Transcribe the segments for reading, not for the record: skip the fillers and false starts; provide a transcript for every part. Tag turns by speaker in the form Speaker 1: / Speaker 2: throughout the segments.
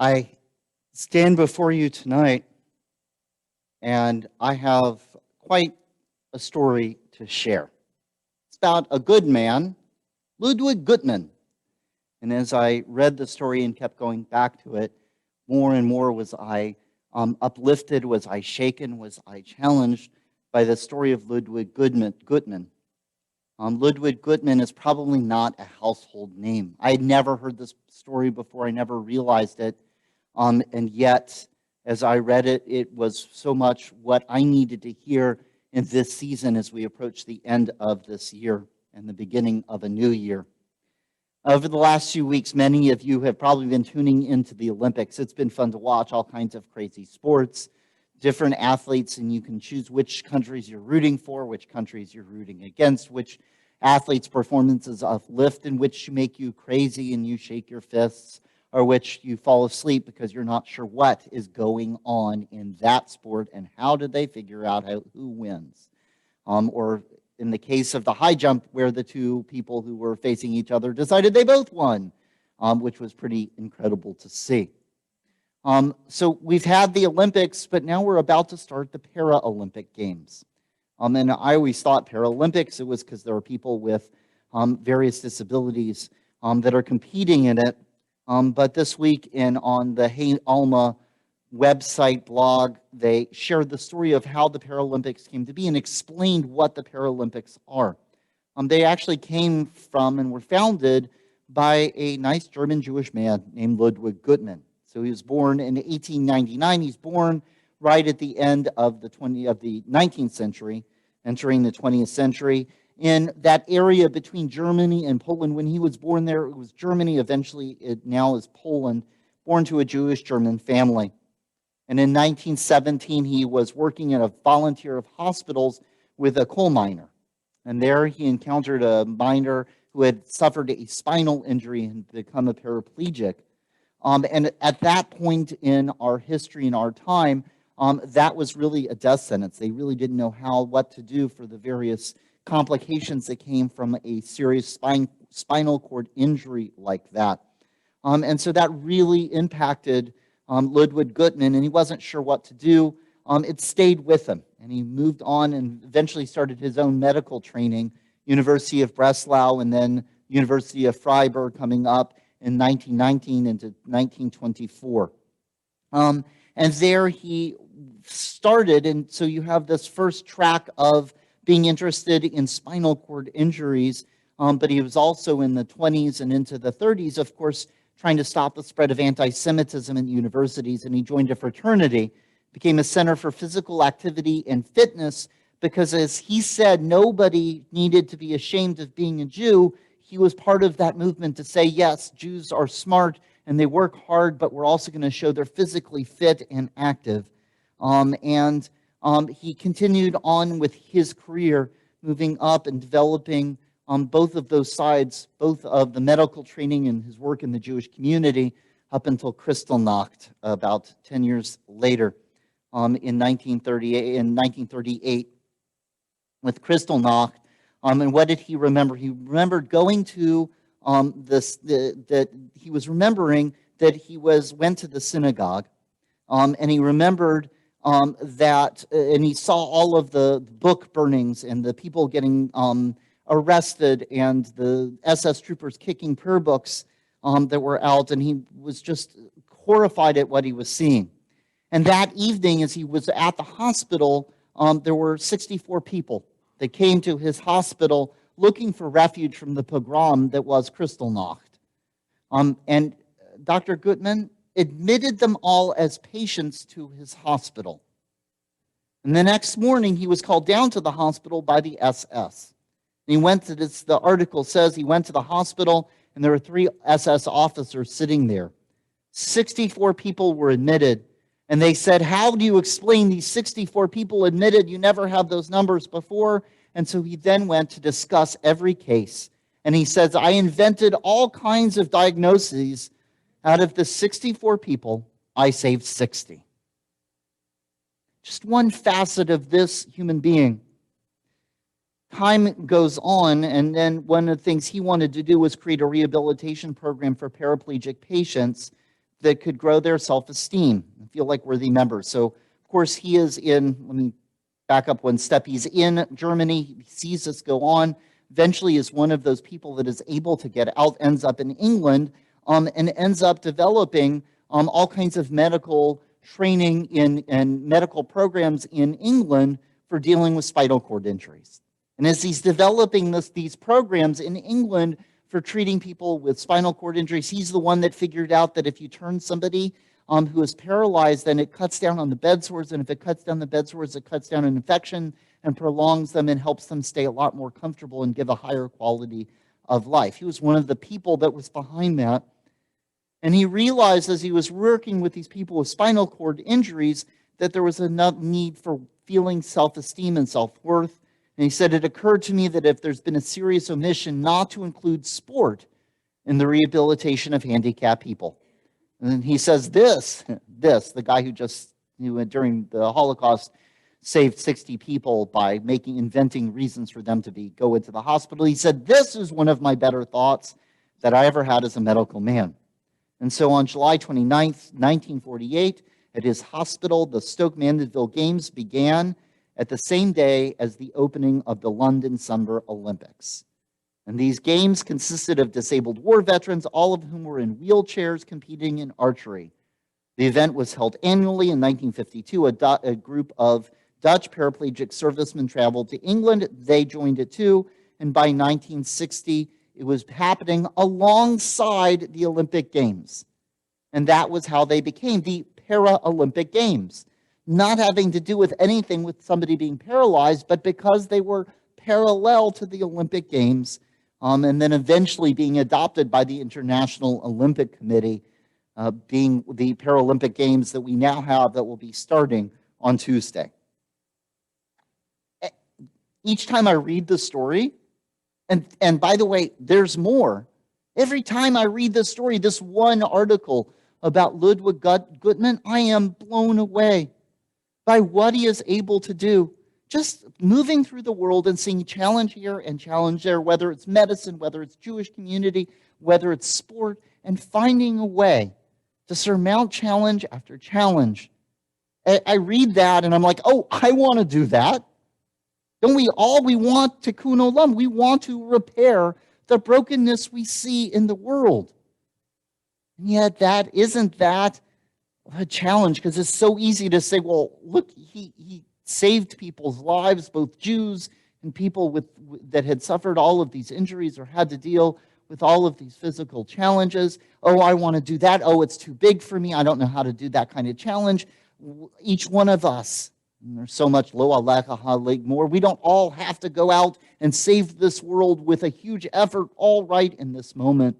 Speaker 1: I stand before you tonight, and I have quite a story to share. It's about a good man, Ludwig Gutmann. And as I read the story and kept going back to it, more and more was I uplifted, was I shaken, was I challenged by the story of Ludwig Gutmann. Ludwig Gutmann is probably not a household name. I had never heard this story before. I never realized it. And yet, as I read it, it was so much what I needed to hear in this season as we approach the end of this year and the beginning of a new year. Over the last few weeks, many of you have probably been tuning into the Olympics. It's been fun to watch all kinds of crazy sports, different athletes, and you can choose which countries you're rooting for, which countries you're rooting against, which athletes' performances uplift and which make you crazy and you shake your fists, or which you fall asleep because you're not sure what is going on in that sport and how did they figure out who wins. Or in the case of the high jump, where the two people who were facing each other decided they both won, which was pretty incredible to see. So we've had the Olympics, but now we're about to start the Paralympic Games. And I always thought Paralympics, it was because there are people with various disabilities that are competing in it. But this week on the Hey Alma website blog, they shared the story of how the Paralympics came to be and explained what the Paralympics are. They actually came from and were founded by a nice German Jewish man named Ludwig Gutmann. So he was born in 1899. He's born right at the end of the 19th century, entering the 20th century. In that area between Germany and Poland, when he was born there, it was Germany. Eventually, it now is Poland, born to a Jewish German family. And in 1917, he was working at a volunteer of hospitals with a coal miner. And there he encountered a miner who had suffered a spinal injury and become a paraplegic. And at that point in our history, in our time, that was really a death sentence. They really didn't know what to do for the various complications that came from a serious spinal cord injury like that. And so that really impacted Ludwig Gutmann, and he wasn't sure what to do. It stayed with him, and he moved on and eventually started his own medical training, University of Breslau and then University of Freiburg coming up in 1919 into 1924. And there he started, and so you have this first track of being interested in spinal cord injuries, but he was also in the 20s and into the 30s, of course, trying to stop the spread of anti-Semitism in universities, and he joined a fraternity, became a center for physical activity and fitness, because as he said, nobody needed to be ashamed of being a Jew. He was part of that movement to say, yes, Jews are smart and they work hard, but we're also going to show they're physically fit and active. He continued on with his career, moving up and developing both of those sides, both of the medical training and his work in the Jewish community, up until Kristallnacht about 10 years later in 1938 with Kristallnacht. And what did he remember? He remembered going to that he was remembering that he went to the synagogue, and he remembered that, and he saw all of the book burnings and the people getting arrested and the SS troopers kicking prayer books that were out, and he was just horrified at what he was seeing. And that evening, as he was at the hospital, there were 64 people that came to his hospital looking for refuge from the pogrom that was Kristallnacht. And Dr. Gutmann admitted them all as patients to his hospital. And the next morning, he was called down to the hospital by the SS. And he went to this, the article says he went to the hospital, and there were 3 SS officers sitting there. 64 people were admitted. And they said, how do you explain these 64 people admitted? You never had those numbers before. And so he then went to discuss every case. And he says, I invented all kinds of diagnoses. Out of the 64 people, I saved 60. Just one facet of this human being. Time goes on, and then one of the things he wanted to do was create a rehabilitation program for paraplegic patients that could grow their self-esteem and feel like worthy members. So, of course, he is in, let me back up one step, he's in Germany, he sees this go on, eventually is one of those people that is able to get out, ends up in England, and ends up developing all kinds of medical training and medical programs in England for dealing with spinal cord injuries. And as he's developing these programs in England for treating people with spinal cord injuries, he's the one that figured out that if you turn somebody who is paralyzed, then it cuts down on the bed sores, and if it cuts down the bed sores, it cuts down an infection and prolongs them and helps them stay a lot more comfortable and give a higher quality of life. He was one of the people that was behind that. And he realized as he was working with these people with spinal cord injuries that there was enough need for feeling self-esteem and self-worth. And he said, it occurred to me that if there's been a serious omission not to include sport in the rehabilitation of handicapped people. And he says the guy who just during the Holocaust saved 60 people by inventing reasons for them to go into the hospital. He said, this is one of my better thoughts that I ever had as a medical man. And so on July 29th, 1948, at his hospital, the Stoke Mandeville Games began at the same day as the opening of the London Summer Olympics. And these games consisted of disabled war veterans, all of whom were in wheelchairs competing in archery. The event was held annually in 1952. A group of Dutch paraplegic servicemen traveled to England. They joined it too. And by 1960, it was happening alongside the Olympic Games. And that was how they became the Paralympic Games. Not having to do with anything with somebody being paralyzed, but because they were parallel to the Olympic Games, and then eventually being adopted by the International Olympic Committee, being the Paralympic Games that we now have that will be starting on Tuesday. Each time I read the story, and by the way, there's more. Every time I read this story, this one article about Ludwig Guttmann, I am blown away by what he is able to do. Just moving through the world and seeing challenge here and challenge there, whether it's medicine, whether it's Jewish community, whether it's sport, and finding a way to surmount challenge after challenge. I read that and I'm like, oh, I want to do that. Don't we all? We want Tikkun Olam. We want to repair the brokenness we see in the world. And yet isn't that a challenge, because it's so easy to say, well, look, he saved people's lives, both Jews and people that had suffered all of these injuries or had to deal with all of these physical challenges. Oh, I want to do that. Oh, it's too big for me. I don't know how to do that kind of challenge. Each one of us, and there's so much lo alecha more, we don't all have to go out and save this world with a huge effort all right in this moment.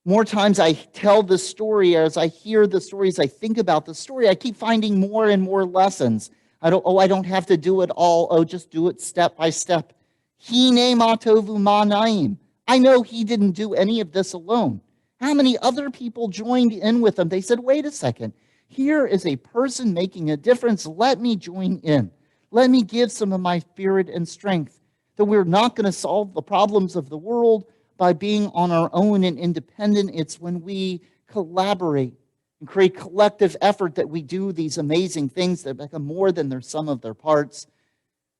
Speaker 1: More times I tell this story, as I hear the stories, I think about the story, I keep finding more and more lessons. I don't have to do it all. Oh, just do it step by step. Hine ma tovu ma naim. I know he didn't do any of this alone. How many other people joined in with him? They said, wait a second. Here is a person making a difference. Let me join in. Let me give some of my spirit and strength. That we're not going to solve the problems of the world by being on our own and independent. It's when we collaborate and create collective effort that we do these amazing things that become more than their sum of their parts.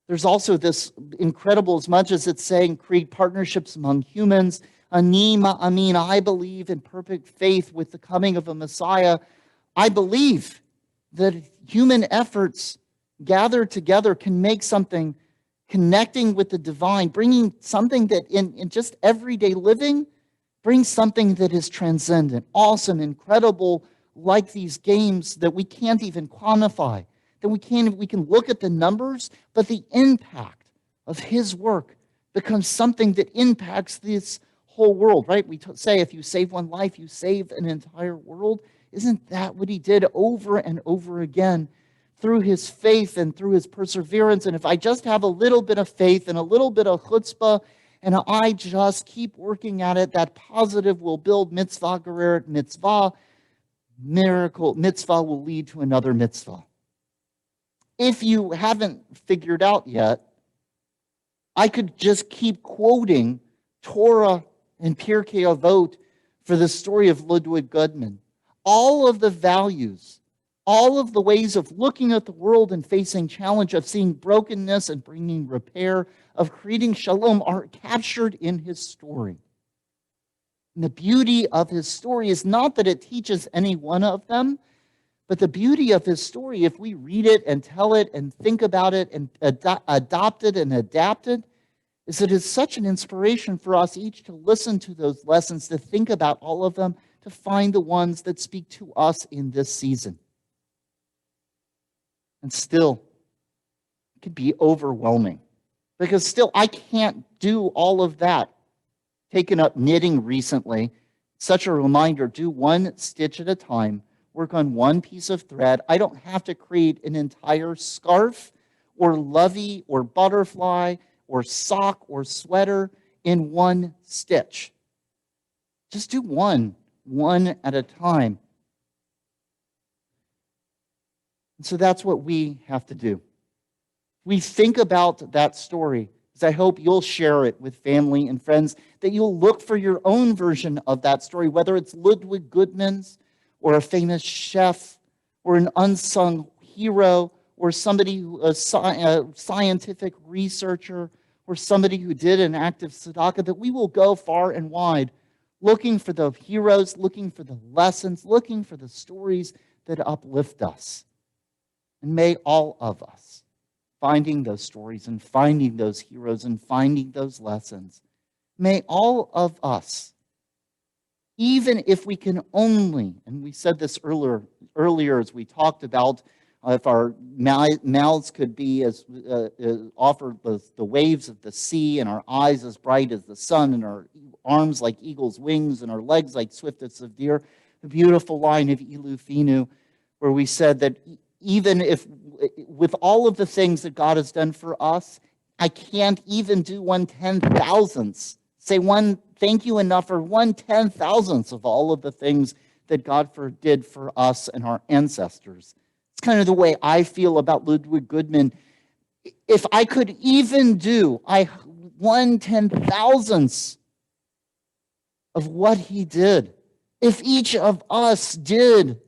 Speaker 1: There's also this incredible, as much as it's saying, create partnerships among humans. Ani ma'amin, I believe in perfect faith with the coming of a Messiah. I believe that human efforts gathered together can make something, connecting with the divine, bringing something that in just everyday living, brings something that is transcendent, awesome, incredible, like these games that we can't even quantify, that we can look at the numbers, but the impact of his work becomes something that impacts this whole world, right? We say if you save one life, you save an entire world. Isn't that what he did over and over again through his faith and through his perseverance? And if I just have a little bit of faith and a little bit of chutzpah, and I just keep working at it, that positive will build mitzvah gereret mitzvah. Miracle mitzvah will lead to another mitzvah. If you haven't figured out yet, I could just keep quoting Torah and Pirkei Avot for the story of Ludwig Guttmann. all of the values, all of the ways of looking at the world and facing challenge, of seeing brokenness and bringing repair, of creating shalom, are captured in his story. And the beauty of his story is not that it teaches any one of them, but the beauty of his story, if we read it and tell it and think about it and adopt it and adapt it, is that it's such an inspiration for us each to listen to those lessons, to think about all of them, to find the ones that speak to us in this season. And still, it could be overwhelming, because still I can't do all of that. Taken up knitting recently, such a reminder, do one stitch at a time, work on one piece of thread. I don't have to create an entire scarf or lovey or butterfly or sock or sweater in one stitch. Just do one at a time. And so that's what we have to do. We think about that story, because I hope you'll share it with family and friends, that you'll look for your own version of that story, whether it's Ludwig Goodman's or a famous chef or an unsung hero or somebody who a scientific researcher or somebody who did an act of tzedakah, that we will go far and wide looking for the heroes, looking for the lessons, looking for the stories that uplift us. And may all of us, finding those stories and finding those heroes and finding those lessons, may all of us, even if we can only, and we said this earlier as we talked about, if our mouths could be as offer the waves of the sea, and our eyes as bright as the sun, and our arms like eagle's wings, and our legs like swiftest of deer, the beautiful line of Ilu Finu, where we said that even if, with all of the things that God has done for us, I can't even do 1/10,000th, say one thank you enough for 1/10,000th of all of the things that God did for us and our ancestors. It's kind of the way I feel about Ludwig Goodman. If I could even do 1/10,000th of what he did, if each of us did,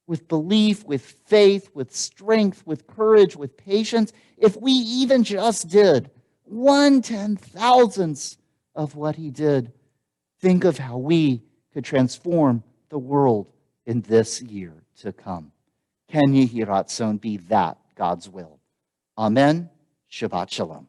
Speaker 1: with belief, with faith, with strength, with courage, with patience, if we even just did 1/10,000th of what he did, think of how we could transform the world in this year to come. Ken Yehi Ratzon be that God's will. Amen. Shabbat Shalom.